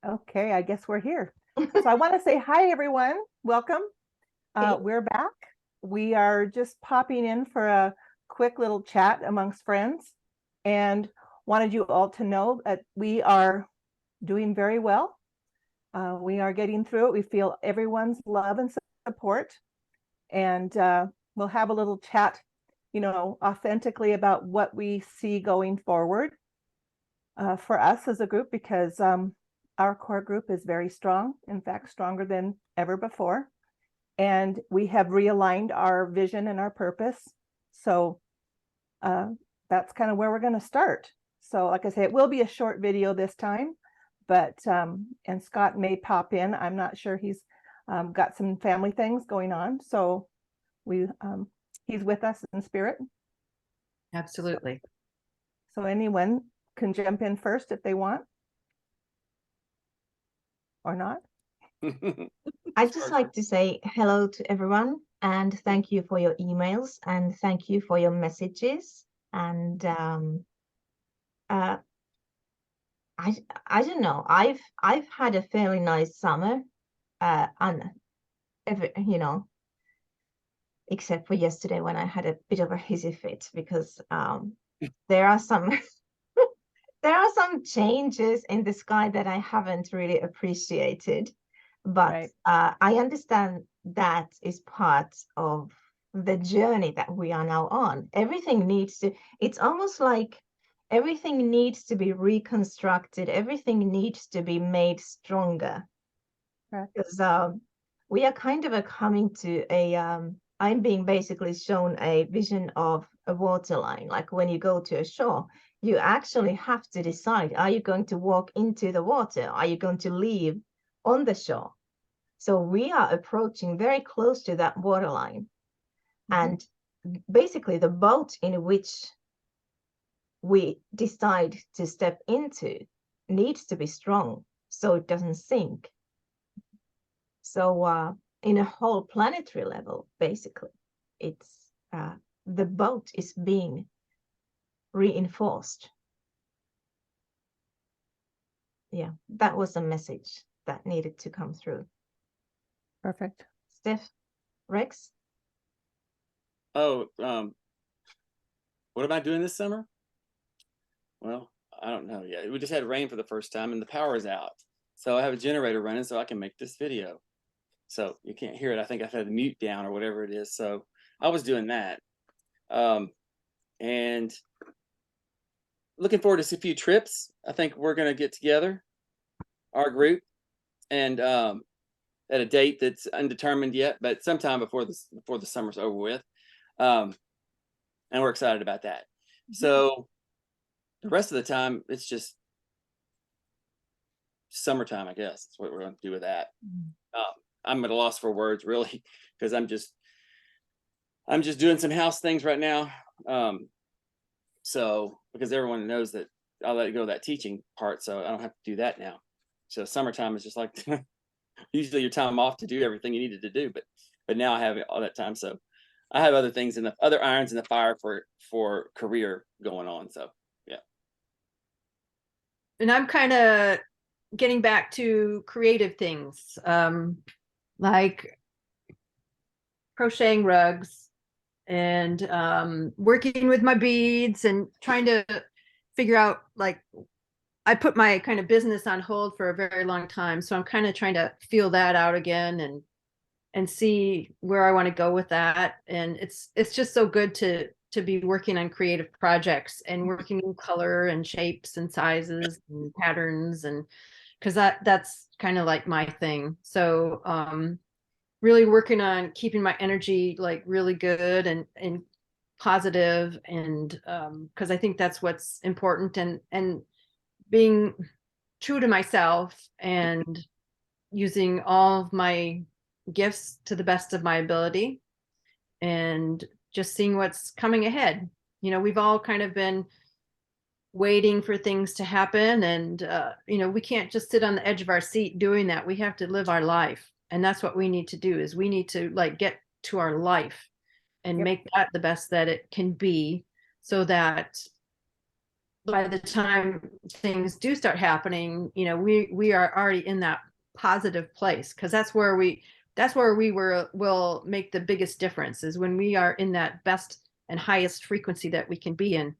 Okay, I guess we're here. So I want to say hi, everyone. Welcome. We're back. We are just popping in for a quick little chat amongst friends and wanted you all to know that we are doing very well. We are getting through it. We feel everyone's love and support. And we'll have a little chat, authentically about what we see going forward for us as a group, because our core group is very strong, in fact, stronger than ever before. And we have realigned our vision and our purpose. So that's kind of where we're going to start. So like I say, it will be a short video this time, but, and Scott may pop in. I'm not sure. He's got some family things going on. So he's with us in spirit. Absolutely. So anyone can jump in first if they want. Or not. I'd just like to say hello to everyone and thank you for your emails and thank you for your messages. And I don't know, I've had a fairly nice summer, except for yesterday when I had a bit of a hissy fit because there are some there are some changes in the sky that I haven't really appreciated. But Right. I understand that is part of the journey that we are now on. It's almost like everything needs to be reconstructed. Everything needs to be made stronger. Right. Because we are kind of coming to I'm being basically shown a vision of a waterline. Like when you go to a shore, you actually have to decide, are you going to walk into the water? Are you going to leave on the shore? So we are approaching very close to that waterline. And basically the boat in which we decide to step into needs to be strong so it doesn't sink. So in a whole planetary level, basically, it's the boat is being reinforced. Yeah, that was a message that needed to come through. Perfect. Steph, Rex? Oh, what am I doing this summer? Well, I don't know yet. We just had rain for the first time and the power is out. So I have a generator running so I can make this video. So you can't hear it. I think I've had the mute down or whatever it is. So I was doing that. And looking forward to a few trips. I think we're going to get together, our group, and at a date that's undetermined yet, but sometime before the summer's over with. And we're excited about that. So the rest of the time, it's just summertime, I guess. That's what we're going to do with that. I'm at a loss for words, really, because I'm just doing some house things right now. So because everyone knows that I'll let go of that teaching part, so I don't have to do that now. So summertime is just like usually your time off to do everything you needed to do, but now I have all that time. So I have other things other irons in the fire for career going on. So yeah. And I'm kind of getting back to creative things, like crocheting rugs and working with my beads and trying to figure out, like, I put my kind of business on hold for a very long time. So I'm kind of trying to feel that out again and see where I want to go with that. And it's just so good to be working on creative projects and working in color and shapes and sizes and patterns, and because that's kind of like my thing. So really working on keeping my energy like really good and positive, and because I think that's what's important, and being true to myself and using all of my gifts to the best of my ability and just seeing what's coming ahead. We've all kind of been waiting for things to happen, and we can't just sit on the edge of our seat doing that. We have to live our life, and that's what we need to do. Is we need to like get to our life and make that the best that it can be, so that by the time things do start happening, you know, we are already in that positive place, because that's where we will make the biggest difference, is when we are in that best and highest frequency that we can be in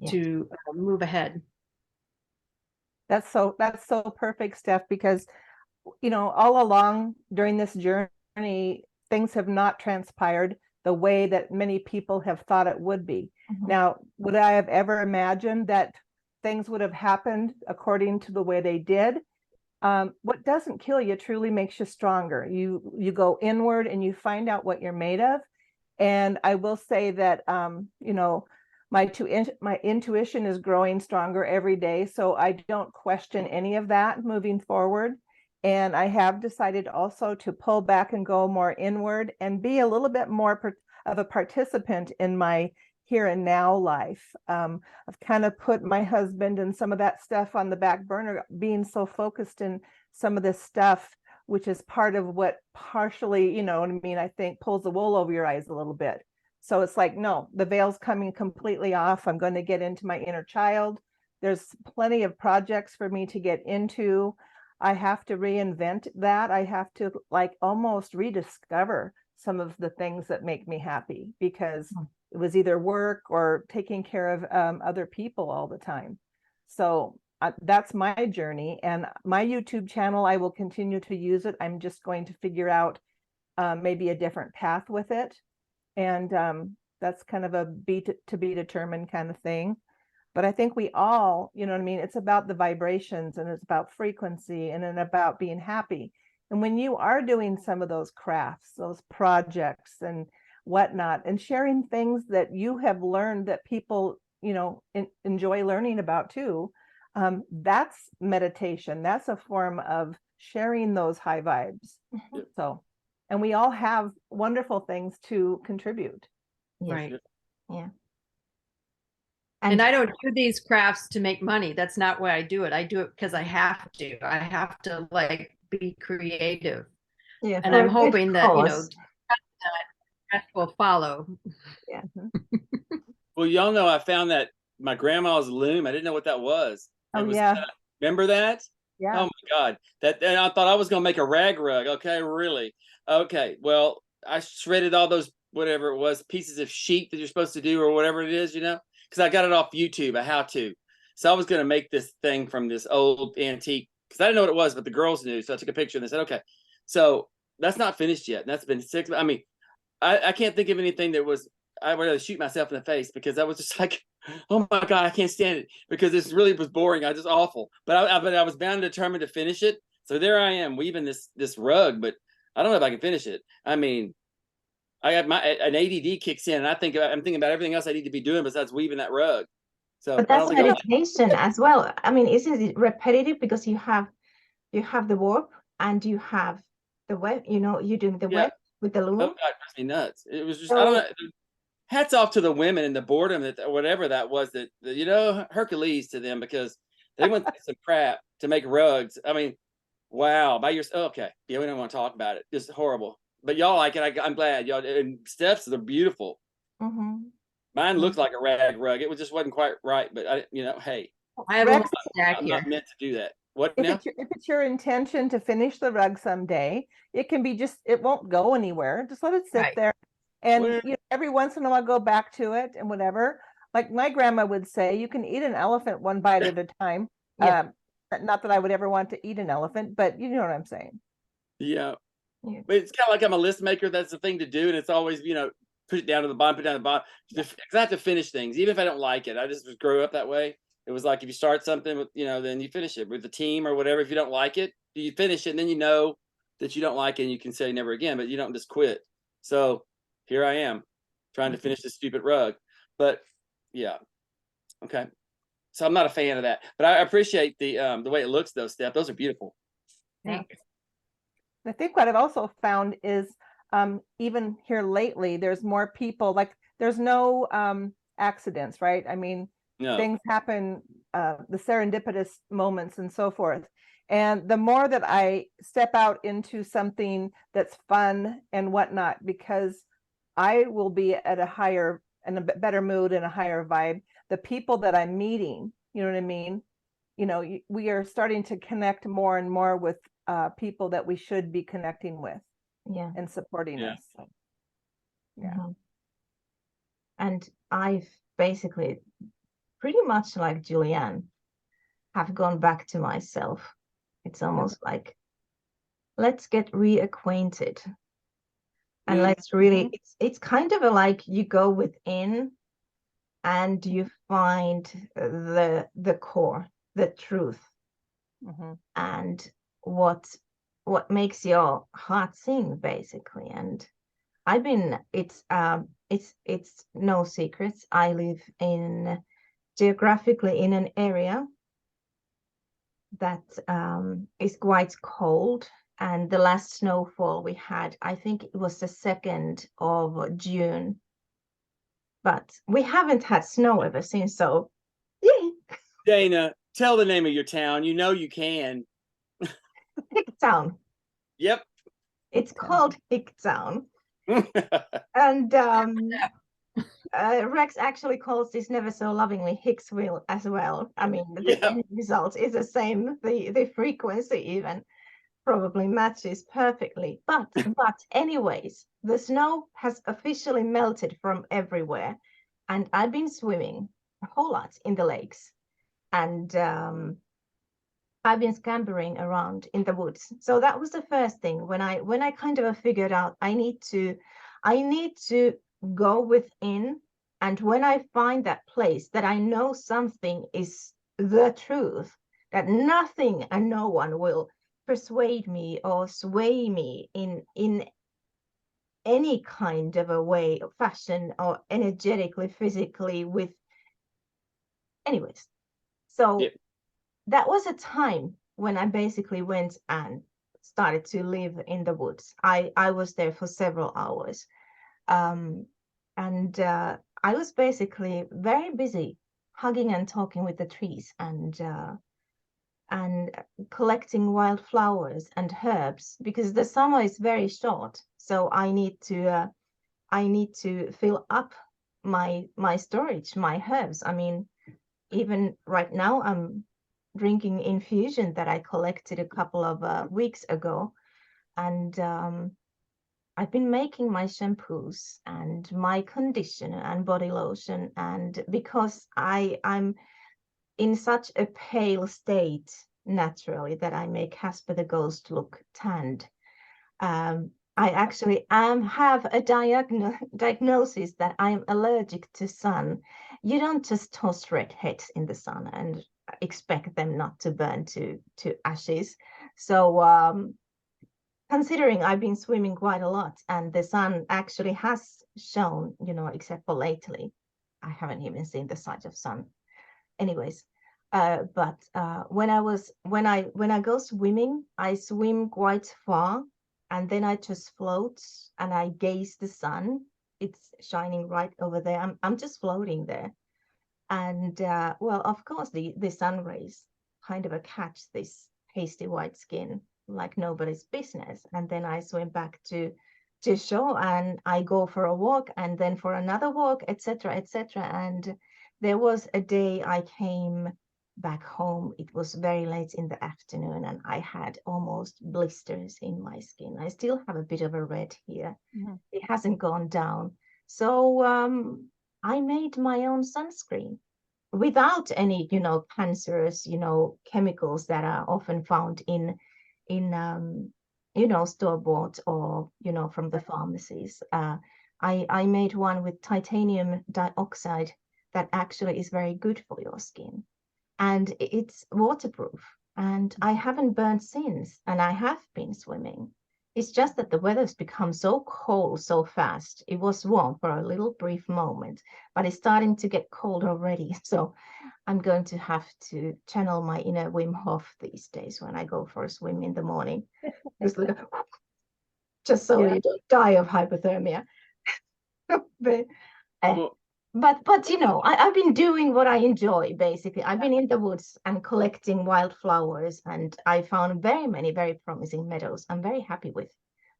to move ahead. That's so perfect, Steph, because you know, all along during this journey, things have not transpired the way that many people have thought it would be. Now, would I have ever imagined that things would have happened according to the way they did? What doesn't kill you truly makes you stronger. You go inward and you find out what you're made of. And I will say that, you know, my intuition is growing stronger every day. So I don't question any of that moving forward. And I have decided also to pull back and go more inward and be a little bit more of a participant in my here and now life. I've kind of put my husband and some of that stuff on the back burner, being so focused in some of this stuff, which is part of what partially, you know what I mean, I think pulls the wool over your eyes a little bit. So it's like, no, the veil's coming completely off. I'm going to get into my inner child. There's plenty of projects for me to get into. I have to reinvent that. I have to like almost rediscover some of the things that make me happy, because it was either work or taking care of other people all the time. So that's my journey, and my YouTube channel, I will continue to use it. I'm just going to figure out maybe a different path with it. And that's kind of a to be determined kind of thing. But I think we all, you know what I mean? It's about the vibrations, and it's about frequency, and then about being happy. And when you are doing some of those crafts, those projects and whatnot, and sharing things that you have learned that people, you know, enjoy learning about too, that's meditation. That's a form of sharing those high vibes. So, and we all have wonderful things to contribute. Right. Yeah. And I don't do these crafts to make money. That's not why I do it. I do it because I have to. I have to like be creative. Yeah. And I'm hoping that, you know, that will follow. Yeah. Well, y'all know I found that my grandma's loom. I didn't know what that was. Oh, yeah. Remember that? Yeah. Oh my God. And I thought I was gonna make a rag rug. Okay, really? Okay. Well, I shredded all those whatever it was, pieces of sheet that you're supposed to do or whatever it is, you know, because I got it off YouTube, a how to. So I was gonna make this thing from this old antique, because I didn't know what it was, but the girls knew. So I took a picture and they said, okay. So that's not finished yet. That's been 6. I mean, I can't think of anything that was, I would rather shoot myself in the face, because I was just like, oh my God, I can't stand it, because this really was boring. I was just awful. But I was bound and determined to finish it. So there I am weaving this rug, but I don't know if I can finish it. I mean, I have an ADD kicks in, and I'm thinking about everything else I need to be doing besides weaving that rug. So, but that's meditation as well. I mean, isn't it repetitive, because you have the warp and you have the web, you know, you're doing the web with the loom. Oh God, it drives me nuts. It was just, I don't know. Hats off to the women in the boredom, that whatever that was, that you know, Hercules to them, because they went through some crap to make rugs. I mean, wow, by yourself. Okay, yeah, we don't want to talk about it. It's horrible. But y'all like it. I'm glad y'all. And Steph's, they're beautiful. Mine looked like a rag rug. It just wasn't quite right. But I, you know, hey, I have Rex, I'm not meant to do that. What now? If it's your intention to finish the rug someday, it can be just, it won't go anywhere. Just let it sit there. And you know, every once in a while, go back to it and whatever. Like my grandma would say, you can eat an elephant one bite at a time. Not that I would ever want to eat an elephant, but you know what I'm saying. Yeah. But it's kind of like I'm a list maker. That's the thing to do. And it's always, you know, put it down to the bottom, put it down to the bottom. Because I have to finish things, even if I don't like it. I just grew up that way. It was like, if you start something with, you know, then you finish it with the team or whatever. If you don't like it, you finish it, and then you know that you don't like it, and you can say never again, but you don't just quit. So here I am trying to finish this stupid rug. But yeah. Okay. So I'm not a fan of that, but I appreciate the way it looks, though, Steph. Those are beautiful. Thanks. I think what I've also found is even here lately, there's more people, like there's no accidents, right? I mean, things happen, the serendipitous moments and so forth. And the more that I step out into something that's fun and whatnot, because I will be at a higher and a better mood and a higher vibe, the people that I'm meeting You know what I mean? You know, we are starting to connect more and more with people that we should be connecting with and supporting Yeah. us. So, yeah. Mhm. And I've basically, pretty much like Juliann, have gone back to myself. It's almost like, let's get reacquainted. And let's really, it's kind of like you go within and you find the core, the truth, and what makes your heart sing, basically. And I've been, it's no secrets. I live geographically in an area that is quite cold. And the last snowfall we had, I think it was the 2nd of June. But we haven't had snow ever since, so yeah. Dana, tell the name of your town. You know you can. Hicktown. Yep. It's called Hicktown. And Rex actually calls this never so lovingly Hicksville as well. I mean, the end result is the same. The frequency even probably matches perfectly. But anyways, the snow has officially melted from everywhere. And I've been swimming a whole lot in the lakes. And I've been scampering around in the woods. So that was the first thing when I kind of figured out I need to go within. And when I find that place that I know something is the truth, that nothing and no one will persuade me or sway me in any kind of a way, fashion, or energetically, physically, with anyways. So that was a time when I basically went and started to live in the woods. I was there for several hours. And I was basically very busy hugging and talking with the trees and collecting wild flowers and herbs, because the summer is very short. So I need to fill up my storage, my herbs. I mean, even right now I'm drinking infusion that I collected a couple of weeks ago. And I've been making my shampoos and my conditioner and body lotion. And because I'm in such a pale state naturally that I make Casper the Ghost look tanned, I actually have a diagnosis that I'm allergic to sun. You don't just toss redheads in the sun and expect them not to burn to ashes. So considering I've been swimming quite a lot and the sun actually has shone, except for lately, I haven't even seen the sight of sun. Anyways, but when I go swimming, I swim quite far. And then I just float and I gaze the sun. It's shining right over there. I'm just floating there. And well, of course, the sun rays kind of catch this pasty white skin like nobody's business. And then I swim back to shore and I go for a walk and then for another walk, etc., etc. And there was a day I came back home. It was very late in the afternoon and I had almost blisters in my skin. I still have a bit of a red here. It hasn't gone down. So I made my own sunscreen without any, cancerous, chemicals that are often found in store-bought or, from the pharmacies. I made one with titanium dioxide that actually is very good for your skin. And it's waterproof. And I haven't burned since, and I have been swimming. It's just that the weather's become so cold so fast. It was warm for a little brief moment, but it's starting to get cold already. So I'm going to have to channel my inner Wim Hof these days when I go for a swim in the morning. Just so you don't die of hypothermia. But I've been doing what I enjoy, basically. I've been in the woods and collecting wildflowers, and I found very many very promising meadows I'm very happy with.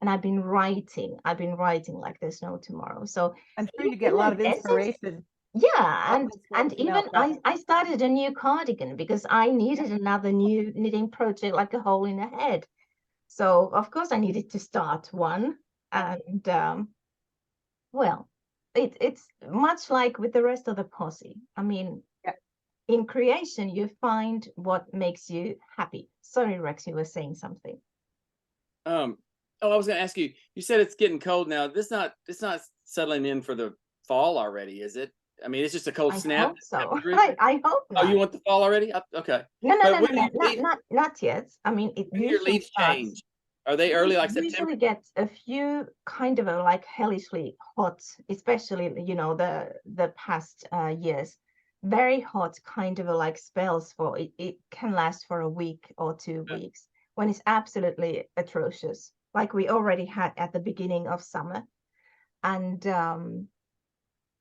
And I've been writing like there's no tomorrow. So I'm sure you get a lot of inspiration. Yeah, and Always working even out better. I started a new cardigan because I needed another new knitting project, like a hole in the head. So of course I needed to start one. And well, it's much like with the rest of the posse. I mean, Yeah. in creation, you find what makes you happy. Sorry, Rex, you were saying something. Oh, I was going to ask you. You said it's getting cold now. It's not settling in for the fall already, is it? I mean, it's just a cold I snap. hope so. through? I hope Oh, not. you want the fall already? Okay. No, But when do you leave? not yet. I mean, it When do your usually leaves starts. change? Are they early, like We September? usually get a few kind of like hellishly hot, especially the past years. Very hot kind of like spells for it. It can last for a week or 2 weeks when it's absolutely atrocious, like we already had at the beginning of summer. And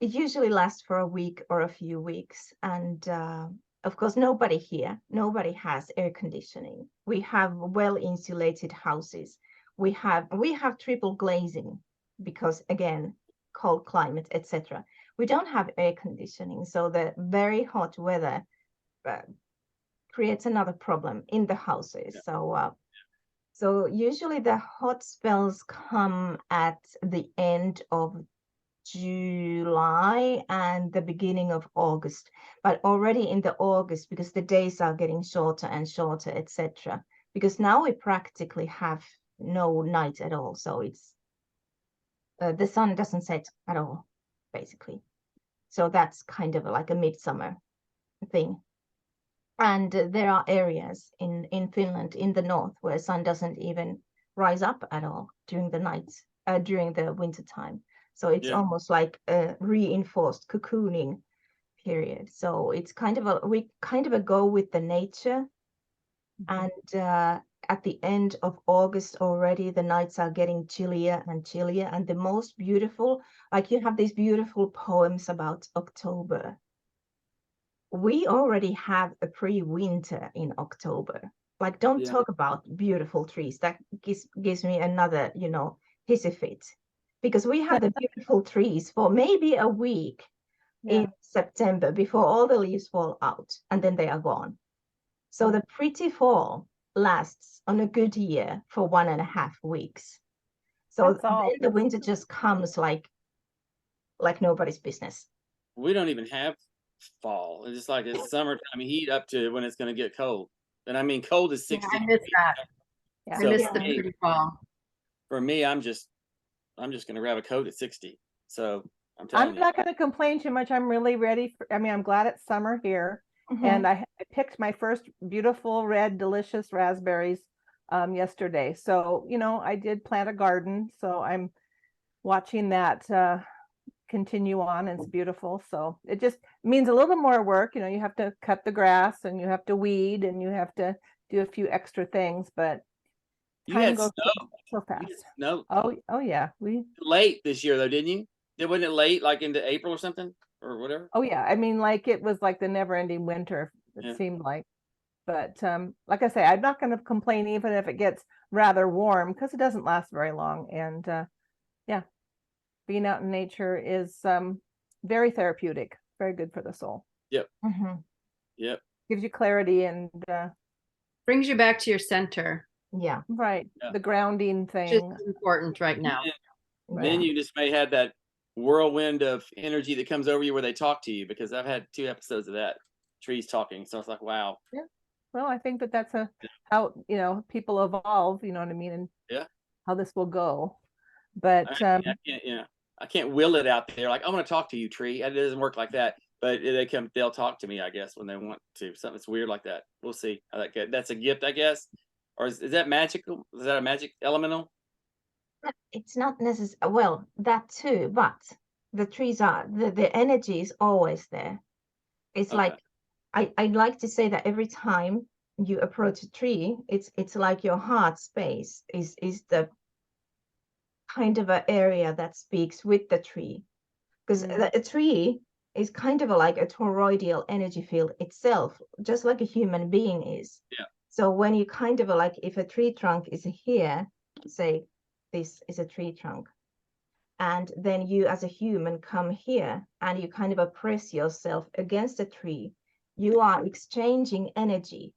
it usually lasts for a week or a few weeks. And of course, nobody has air conditioning. We have well insulated houses. We have triple glazing because, again, cold climate, etc. We don't have air conditioning, so the very hot weather creates another problem in the houses. So usually the hot spells come at the end of July and the beginning of August, but already in the August, because the days are getting shorter and shorter, etc. Because now we practically have no night at all, so it's the sun doesn't set at all, basically. So that's kind of like a midsummer thing. And there are areas in Finland, in the north, where sun doesn't even rise up at all during the nights, during the winter time. So it's almost like a reinforced cocooning period. So it's we kind of go with the nature. And at the end of August already, the nights are getting chillier and chillier. And the most beautiful, like you have these beautiful poems about October. We already have a pre-winter in October. Like, don't talk about beautiful trees. That gives me another, hissy fit. Because we have the beautiful trees for maybe a week in September before all the leaves fall out, and then they are gone. So the pretty fall lasts on a good year for 1.5 weeks. So then the winter just comes like nobody's business. We don't even have fall. It's just like it's summertime heat up to when it's going to get cold. And I mean, cold is 60. I miss that. So I miss the pretty fall. For me, I'm just going to grab a coat at 60. So I'm telling you. I'm not going to complain too much. I'm really ready. I'm glad it's summer here. And I picked my first beautiful red delicious raspberries yesterday. So, I did plant a garden. So I'm watching that continue on, and it's beautiful. So it just means a little more work. You have to cut the grass, and you have to weed, and you have to do a few extra things, but time goes so fast. No. Oh yeah. Late this year though, didn't you? Wasn't it late, like into April or something or whatever? Oh yeah. I mean, like it was like the never ending winter, it seemed like. But like I say, I'm not going to complain even if it gets rather warm, because it doesn't last very long. And being out in nature is very therapeutic, very good for the soul. Yep. Yep. Gives you clarity and brings you back to your center. Yeah. Right. The grounding thing. Which is important right now. Then you just may have that whirlwind of energy that comes over you where they talk to you, because I've had 2 episodes of that, trees talking. So it's like, wow. Yeah. Well, I think that's how, people evolve, you know what I mean? And how this will go. But I can't will it out there. Like, I want to talk to you, tree. It doesn't work like that. But they'll talk to me, I guess, when they want to. Something that's weird like that. We'll see how that goes. That's a gift, I guess. Or is that magical? Is that a magic elemental? It's not necessary. Well, that too, but the trees are the energy is always there. It's like I'd like to say that every time you approach a tree, it's like your heart space is the kind of an area that speaks with the tree, because a tree is kind of like a toroidal energy field itself, just like a human being is. Yeah. So when you kind of like, if a tree trunk is here, say this is a tree trunk, And then you as a human come here and you kind of press yourself against a tree. You are exchanging energy.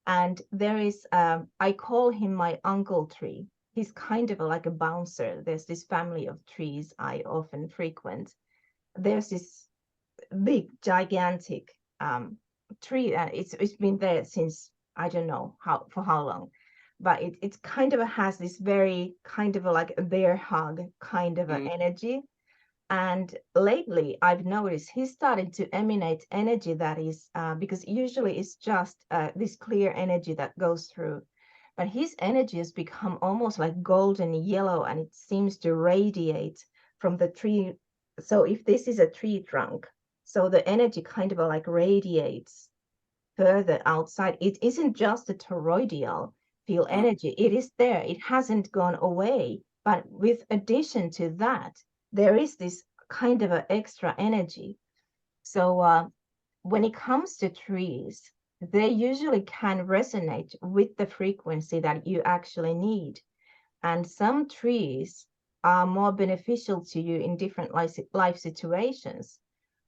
And there is, I call him my uncle tree. He's kind of like a bouncer. There's this family of trees I often frequent. There's this big, gigantic tree. It's been there since, I don't know for how long, but it kind of has this very kind of like a bear hug kind of an energy. And lately, I've noticed he's starting to emanate energy that is, because usually it's just this clear energy that goes through. But his energy has become almost like golden yellow, and it seems to radiate from the tree. So if this is a tree trunk, so the energy kind of like radiates further outside. It isn't just a toroidal field energy. It is there. It hasn't gone away. But with addition to that, there is this kind of an extra energy. So when it comes to trees, they usually can resonate with the frequency that you actually need. And some trees are more beneficial to you in different life situations.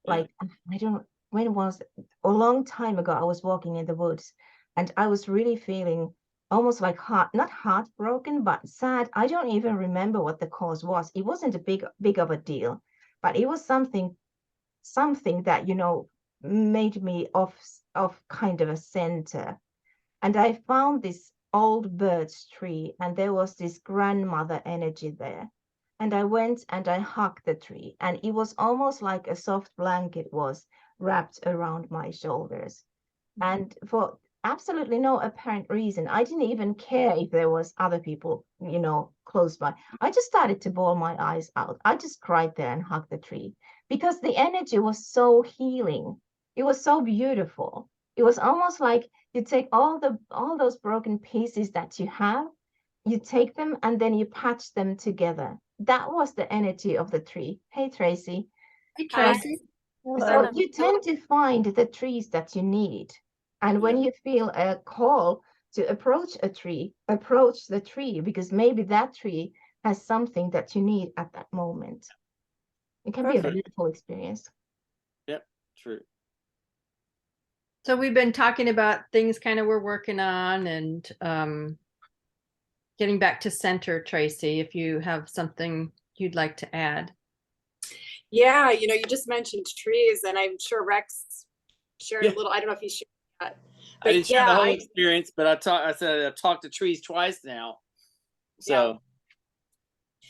Like, I don't, when was a long time ago, I was walking in the woods and I was really feeling almost like not heartbroken, but sad. I don't even remember what the cause was. It wasn't a big of a deal, but it was something that, made me off kind of a center. And I found this old birch tree, and there was this grandmother energy there. And I went and I hugged the tree, and it was almost like a soft blanket was wrapped around my shoulders. And for absolutely no apparent reason, I didn't even care if there was other people, close by. I just started to bawl my eyes out. I just cried there and hugged the tree because the energy was so healing. It was so beautiful. It was almost like you take all those broken pieces that you have, you take them and then you patch them together. That was the energy of the tree. Hey, Tracy. Hey, Tracy. So you tend to find the trees that you need. And when you feel a call to approach a tree, approach the tree, because maybe that tree has something that you need at that moment. It can be a beautiful experience. Yep, true. So we've been talking about things kind of we're working on and getting back to center, Tracy, if you have something you'd like to add. Yeah, you just mentioned trees, and I'm sure Rex shared a little. I don't know if he shared that. But I didn't share the whole experience, but I said I've talked to trees twice now. So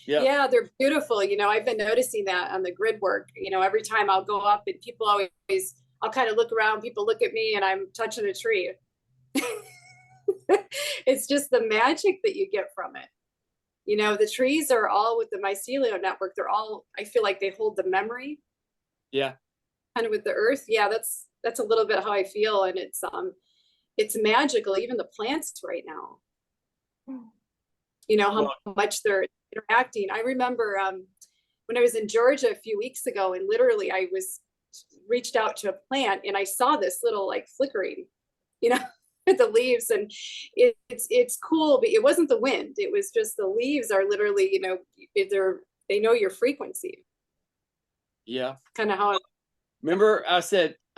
yeah, they're beautiful. I've been noticing that on the grid work. Every time I'll go up and people always, I'll kind of look around, people look at me and I'm touching a tree. It's just the magic that you get from it. The trees are all with the mycelial network. They're all, I feel like they hold the memory. Yeah. Kind of with the earth. Yeah, that's a little bit how I feel. And it's magical, even the plants right now. How much they're interacting. I remember when I was in Georgia a few weeks ago, and literally I was reached out to a plant and I saw this little like flickering, the leaves, and it's cool, but it wasn't the wind. It was just the leaves are literally, they know your frequency. Yeah. Kind of how. Remember, I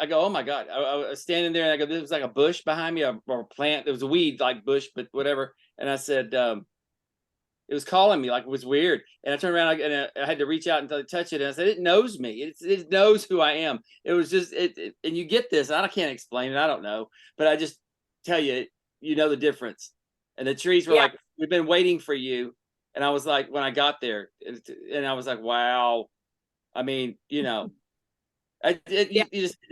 go, oh my God. I was standing there and I go, there was like a bush behind me, or a plant. There was a weed like bush, but whatever. And I said, it was calling me, like it was weird. And I turned around and I had to reach out and touch it. And I said, it knows me. It knows who I am. It was just, and you get this, I can't explain it. I don't know, but I just tell you, the difference. And the trees were like, we've been waiting for you. And I was like, when I got there, and I was like, wow. I mean, it's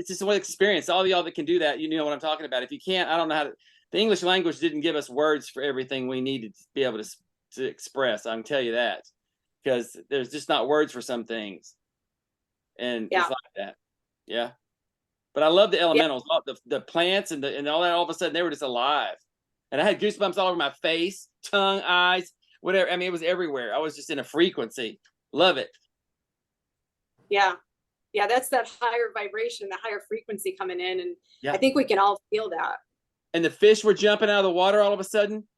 just one experience. All of y'all that can do that, you know what I'm talking about. If you can't, I don't know how to. The English language didn't give us words for everything we needed to be able to express. I can tell you that, because there's just not words for some things, and it's like that. Yeah, but I love the elementals, the plants, and all that. All of a sudden, they were just alive, and I had goosebumps all over my face, tongue, eyes, whatever. I mean, it was everywhere. I was just in a frequency. Love it. Yeah, that's that higher vibration, the higher frequency coming in, and I think we can all feel that. And the fish were jumping out of the water all of a sudden.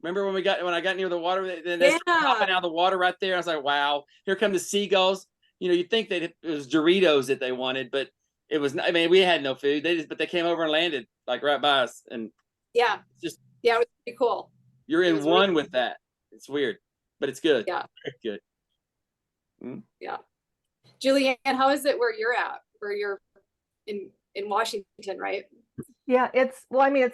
Remember when I got near the water, then that's popping out of the water right there. I was like, wow, here come the seagulls. You know, you'd think that it was Doritos that they wanted, but it was not. I mean, we had no food. But they came over and landed like right by us. And yeah, just, yeah, it was pretty cool. You're in one with that. It's weird, but it's good. Yeah. Very good. Yeah. Juliann, how is it where you're at? Where you're in Washington, right? Yeah, it's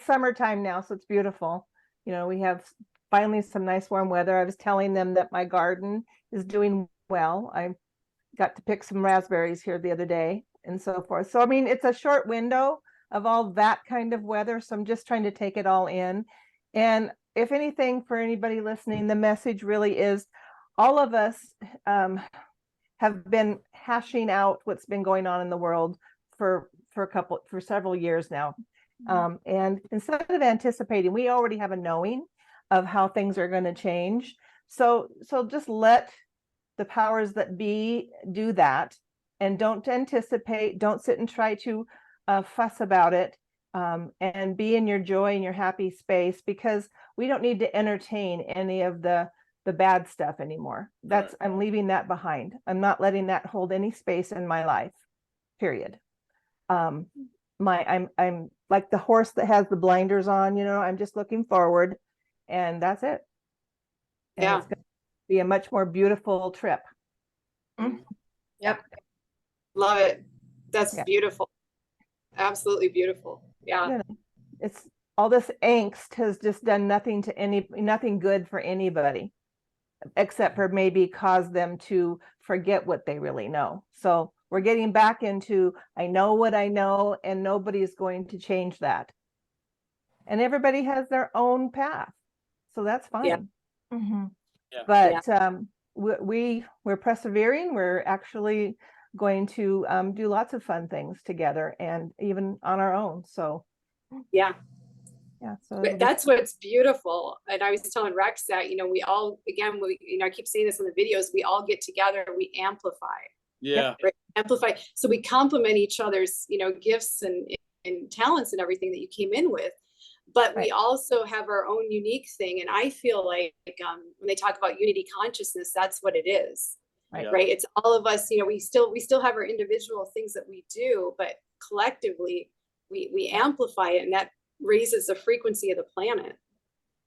summertime now, so it's beautiful. You know, we have finally some nice warm weather. I was telling them that my garden is doing well. I got to pick some raspberries here the other day and so forth. So, I mean, it's a short window of all that kind of weather. So I'm just trying to take it all in. And if anything, for anybody listening, the message really is all of us have been hashing out what's been going on in the world for several years now. And instead of anticipating, we already have a knowing of how things are going to change. So just let the powers that be do that, and don't anticipate, don't sit and try to fuss about it, and be in your joy and your happy space, because we don't need to entertain any of the bad stuff anymore. That's right. I'm leaving that behind. I'm not letting that hold any space in my life, period. I'm like the horse that has the blinders on, you know, I'm just looking forward, and that's it. And yeah, it's going to be a much more beautiful trip. Yep. Love it. That's beautiful. Absolutely beautiful. Yeah. You know, it's all this angst has just done nothing good for anybody, except for maybe cause them to forget what they really know. So we're getting back into, I know what I know, and nobody's going to change that. And everybody has their own path. So that's fine. Yeah. Mm-hmm. Yeah. But we're persevering. We're actually going to do lots of fun things together, and even on our own. So yeah. So that's what's beautiful. And I was telling Rex that, you know, we all, again, I keep saying this in the videos, we all get together, we amplify. Yeah. Right? Amplify. So we complement each other's, you know, gifts and talents and everything that you came in with. But we also have our own unique thing. And I feel like when they talk about unity consciousness, that's what it is. Right. It's all of us, you know, we still have our individual things that we do, but collectively we amplify it, and that raises the frequency of the planet.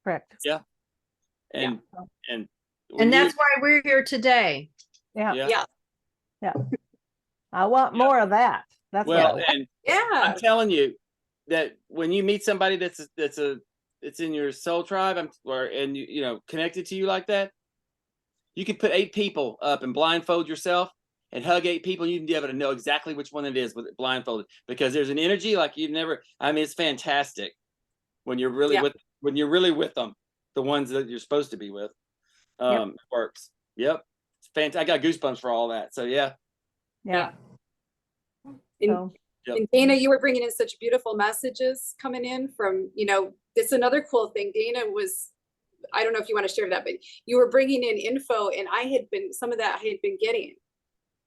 Correct. Yeah. And that's why we're here today. Yeah. I want more of that. That's and I'm telling you that when you meet somebody that's in your soul tribe, and you know, connected to you like that, you can put 8 people up and blindfold yourself and hug 8 people. You can be able to know exactly which one it is with it blindfolded, because there's an energy like you've never. I mean, it's fantastic when you're really with them, the ones that you're supposed to be with. It works. Yep, it's fantastic. I got goosebumps for all that. So yeah. And Dana, you were bringing in such beautiful messages coming in from, you know, it's another cool thing. Dana was, I don't know if you want to share that, but you were bringing in info, and some of that I had been getting.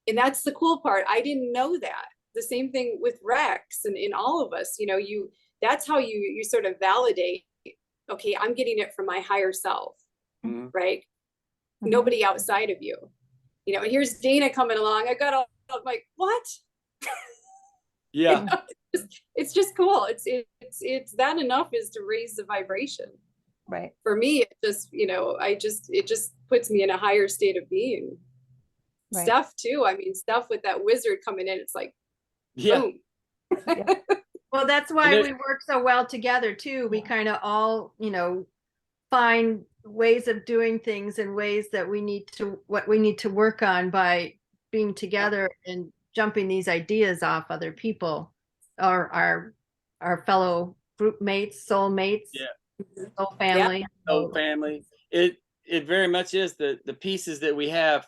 And that's the cool part. I didn't know that. The same thing with Rex and in all of us, you know, that's how you sort of validate, okay, I'm getting it from my higher self, right? Mm-hmm. Nobody outside of you, you know, and here's Dana coming along. I'm like, what? Yeah. It's just cool. It's that enough is to raise the vibration. Right. For me, it just, you know, it just puts me in a higher state of being. Right. Steph too. I mean, Steph with that wizard coming in, it's like, boom. Well, that's why we work so well together too. We kind of all, you know, find ways of doing things and ways that we need to work on by being together and jumping these ideas off other people, or our fellow group mates, soul mates, soul family. Soul family. It very much is the pieces that we have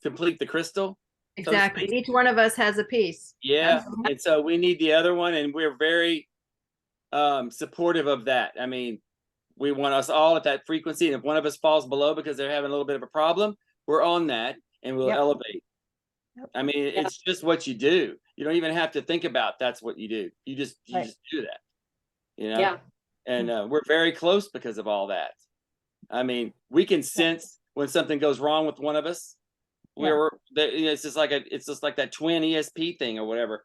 complete the crystal. Exactly. Each one of us has a piece. Yeah. Absolutely. And so we need the other one, and we're very supportive of that. I mean, we want us all at that frequency, and if one of us falls below because they're having a little bit of a problem, we're on that and we'll elevate. I mean, it's just what you do. You don't even have to think about that's what you do. You just do that, you know? Yeah. And we're very close because of all that. I mean, we can sense when something goes wrong with one of us. It's just like that twin ESP thing or whatever,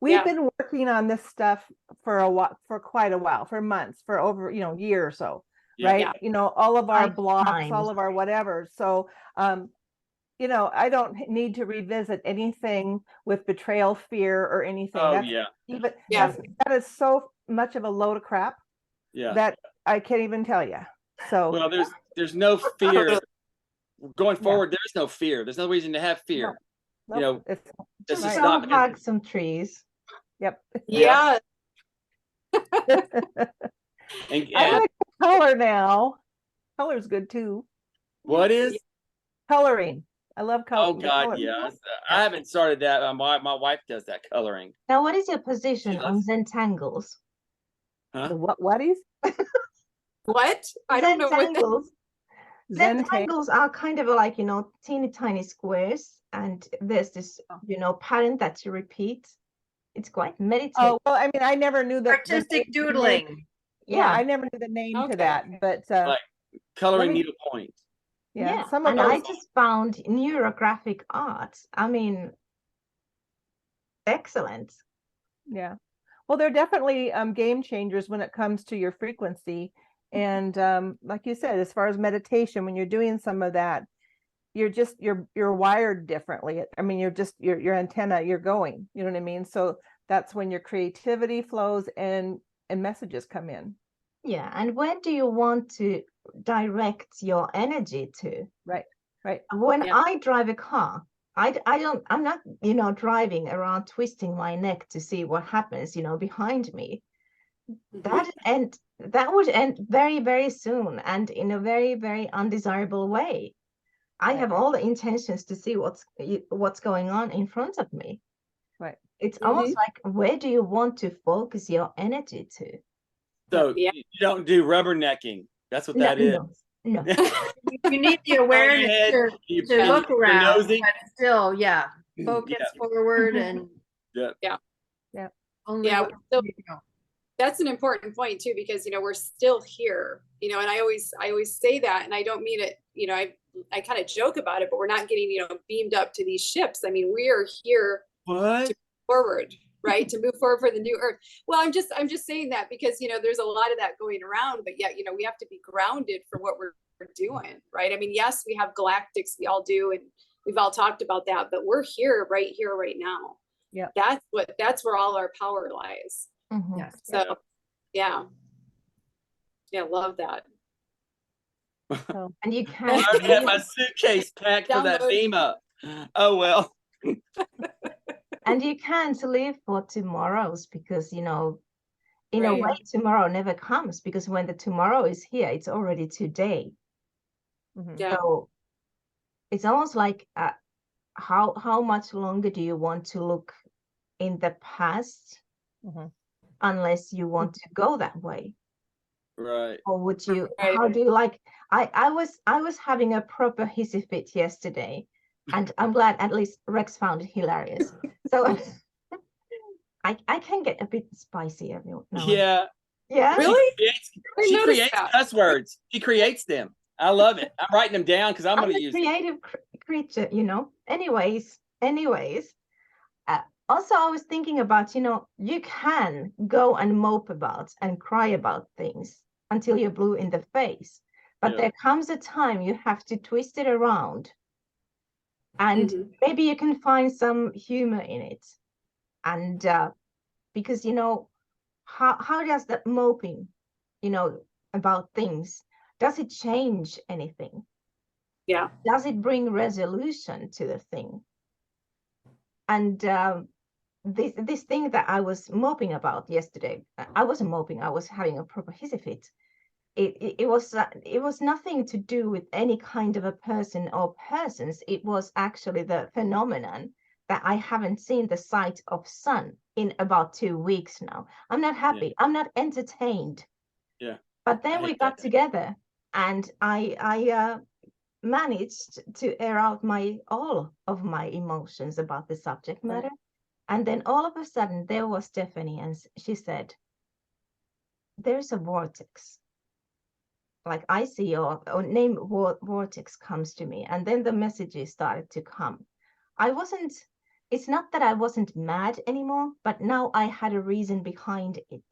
We've been working on this stuff for a while, for quite a while, for months, for over, year or so, right? All of our blocks, all of our whatever. So, I don't need to revisit anything with betrayal, fear, or anything. That is so much of a load of crap that I can't even tell you. So, well, there's no fear going forward. There's no fear. There's no reason to have fear. Nope. Just go hug some trees. Yep. Yeah. And I like the color now. Color's good too. What is coloring? I love color. Oh God, yes. I haven't started that. My wife does that coloring. Now, what is your position on Zentangles? Huh? The what is? What? I don't know what Zentangles. Zentangles are kind of like, teeny tiny squares, and there's this, pattern that you repeat. It's quite meditative. Oh, well, I mean, I never knew that. Artistic doodling. Yeah, I never knew the name to that, but like coloring needlepoint. Yeah, some of I just found neurographic art. I mean, excellent. Yeah. Well, they're definitely game changers when it comes to your frequency. And like you said, as far as meditation, when you're doing some of that, you're wired differently. I mean, your antenna, you're going, you know what I mean? So that's when your creativity flows and messages come in. Yeah. And where do you want to direct your energy to? Right. When I drive a car, I'm not, driving around twisting my neck to see what happens, behind me. That would end very, very soon, and in a very, very undesirable way. I have all the intentions to see what's going on in front of me. Right. It's almost like, where do you want to focus your energy to? So you don't do rubbernecking. That's what that is. No. You need the awareness to look around, but still, focus forward and that's an important point too, because we're still here, and I always say that, and I don't mean it, I kind of joke about it, but we're not getting beamed up to these ships. I mean, we are here to move forward, right? To move forward for the new earth. Well, I'm just saying that because there's a lot of that going around, but yet we have to be grounded for what we're doing, right? I mean, yes, we have galactics, we all do, and we've all talked about that, but we're here right now. Yeah, that's where all our power lies. Mm-hmm. yes. So love that. And you can I already had my suitcase packed for that beam up. Oh well. And you can't live for tomorrows, because in a way tomorrow never comes, because when the tomorrow is here, it's already today. So it's almost like how much longer do you want to look in the past, unless you want to go that way, right? Or would you how do you like I was having a proper hissy fit yesterday, and I'm glad at least Rex found it hilarious. So I can get a bit spicy every now. Yeah. Really? She creates cuss words. She creates them. I love it. I'm writing them down because I'm going to use them. Creative creature, Anyways. Also, I was thinking about, you can go and mope about and cry about things until you're blue in the face. But there comes a time you have to twist it around. And maybe you can find some humor in it. And because, how does that moping, about things, does it change anything? Yeah. Does it bring resolution to the thing? And this thing that I was moping about yesterday, I wasn't moping, I was having a proper hissy fit. It was nothing to do with any kind of a person or persons. It was actually the phenomenon that I haven't seen the sight of sun in about 2 weeks now. I'm not happy. I'm not entertained. Yeah. But then we got together, and I managed to air out all of my emotions about the subject matter. And then all of a sudden there was Stephanie, and she said, there's a vortex. like I see or name vortex comes to me, and then the messages started to come. It's not that I wasn't mad anymore, but now I had a reason behind it.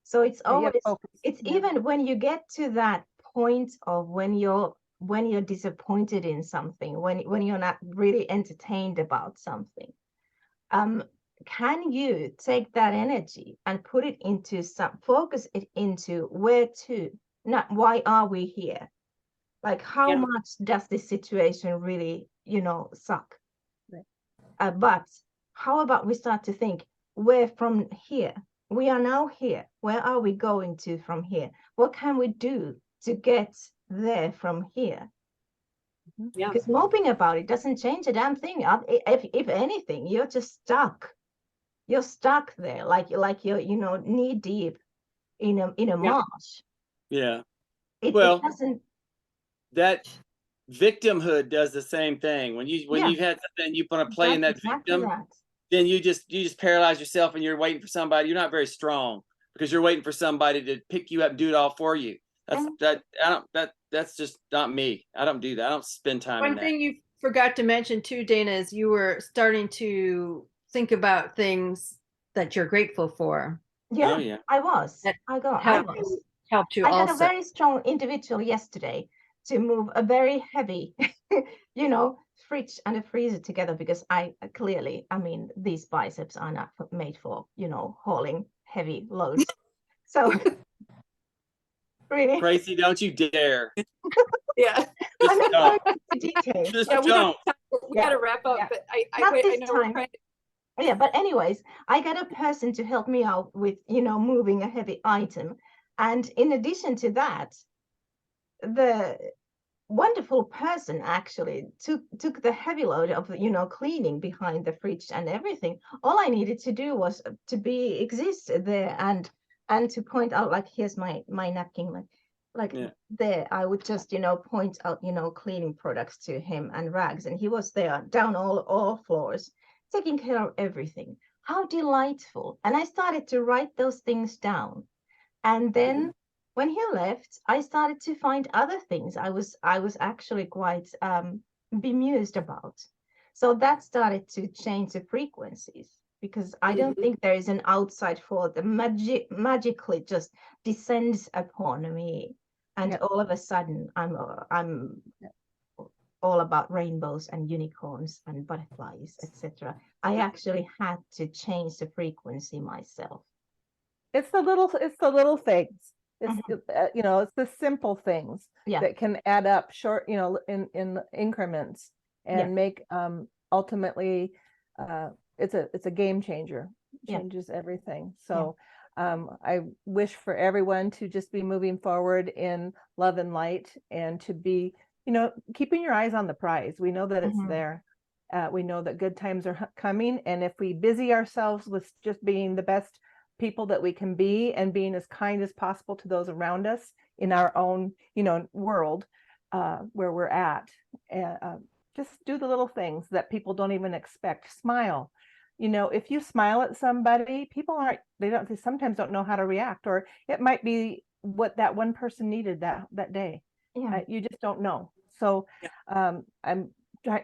So it's Yeah, you have always, focus. it's Yeah. even when you get to that point of when you're disappointed in something, when you're not really entertained about something, can you take that energy and put it into focus it into where to, not why are we here? Like how Yeah. much does this situation really, suck? Right. But how about we start to think, where from here? We are now here. Where are we going to from here? What can we do to get there from here? Yeah. Because moping about it doesn't change a damn thing. If anything, you're just stuck. You're stuck there, like you're knee deep in a Yeah. marsh. Yeah. It Well, doesn't. that victimhood does the same thing. When Yeah, you've had something you want to play in that exactly victim, that. then you just paralyze yourself and you're waiting for somebody. You're not very strong because you're waiting for somebody to pick you up and do it all for you. That's just not me. I don't do that. I don't spend time in One that. thing you forgot to mention too, Dana, is you were starting to think about things that you're grateful for. Yeah, Oh yeah. I was. That I helped was. helped you I had a also. very strong individual yesterday to move a very heavy, fridge and a freezer together, because I mean, these biceps are not made for, hauling heavy loads. So really, Tracy, don't you dare. Yeah. I'm Just not going don't. into detail. Just Yeah, we don't. got to wrap up, Yeah. but Not I this know we're time. trying to. Yeah, but anyways, I got a person to help me out with, moving a heavy item. And in addition to that, the wonderful person actually took the heavy load of, cleaning behind the fridge and everything. All I needed to do was to exist there and to point out, like, here's my napkin, like Yeah. there, I would just, point out, cleaning products to him and rags, and he was there down all floors, taking care of everything. How delightful. And I started to write those things down. And then when he left, I started to find other things I was actually quite bemused about. So that started to change the frequencies, because I don't think there is an outside force that magically just descends upon me, and Yep. all of a sudden I'm all about rainbows and unicorns and butterflies, etc. I actually had to change the frequency myself. It's the little things. It's Mhm. it's the simple things Yeah. that can add up short, in increments and Yeah. make ultimately it's a game changer. Yeah. Changes everything. So I wish for everyone to just be moving forward in love and light, and to be, keeping your eyes on the prize. We know that it's Mhm. there. We know that good times are coming, and if we busy ourselves with just being the best people that we can be, and being as kind as possible to those around us in our own, world, where we're at, and just do the little things that people don't even expect. Smile. If you smile at somebody, they sometimes don't know how to react, or it might be what that one person needed that day. Yeah. You just don't know. So I'm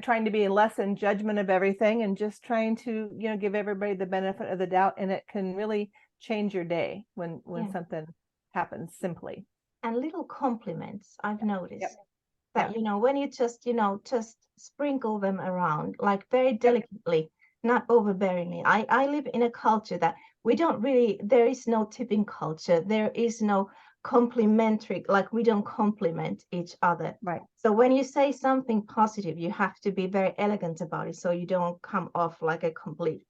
trying to be less in judgment of everything, and just trying to, give everybody the benefit of the doubt, and it can really change your day when Yeah. something happens simply. And little compliments, I've noticed Yep. that, when you just, just sprinkle them around, like very delicately, not overbearingly. I live in a culture that there is no tipping culture. There is no complimentary, like we don't compliment each other. Right. So when you say something positive, you have to be very elegant about it, so you don't come off like a complete.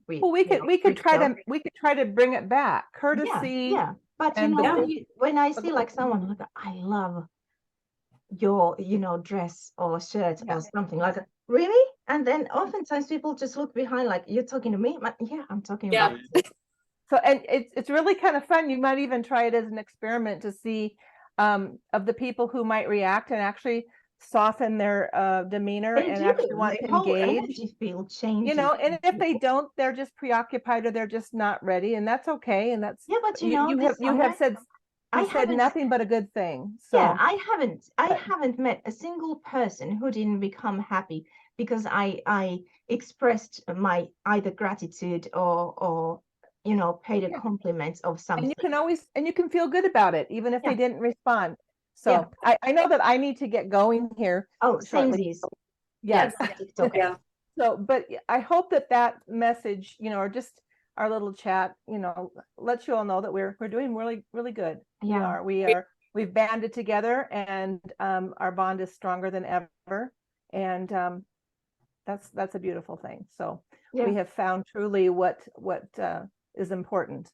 Well, we could try to bring it back. Courtesy. Yeah. But and when I see like someone like, I love your, dress or shirt or something like that. Really? And then oftentimes people just look behind like, you're talking to me? Yeah, I'm talking about you. So, and it's really kind of fun. You might even try it as an experiment to see of the people who might react and actually soften their demeanor and actually want to whole engage. energy field changes. And if they don't, they're just preoccupied, or they're just not ready, and that's okay. And that's, Yeah, but you have said I he said haven't, nothing but a good thing. yeah, So I but- haven't met a single person who didn't become happy because I expressed my either gratitude or you know, paid a Yeah. compliment of and something. you can feel good about it, even if Yeah. they didn't respond. Yeah. So I know that I need to get going here Oh, shortly. samesies. Yes. TikTok. Yeah. So, but I hope that that message, you know, or just our little chat, you know, lets you all know that we're doing really, really good. Yeah. We've banded together, and our bond is stronger than ever. And that's a beautiful thing. So Yeah. we have found truly what is important.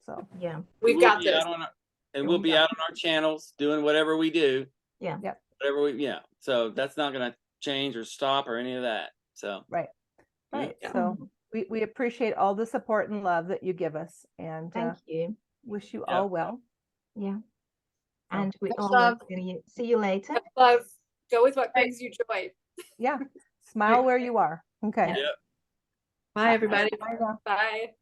So Yeah. We've We'll got be this. out on our, and we'll be out on our channels doing whatever we do. Yeah. Yep. Whatever we, yeah. So that's not going to change or stop or any of that. So right. Yeah. So we appreciate all the support and love that you give us, and Thank you. wish you Yeah. all well. Yeah. So, And we much all love. see you later. Love. Go with what brings you joy. yeah, smile where you are. Okay. Yeah. yeah. Bye, everybody. Bye now. Bye.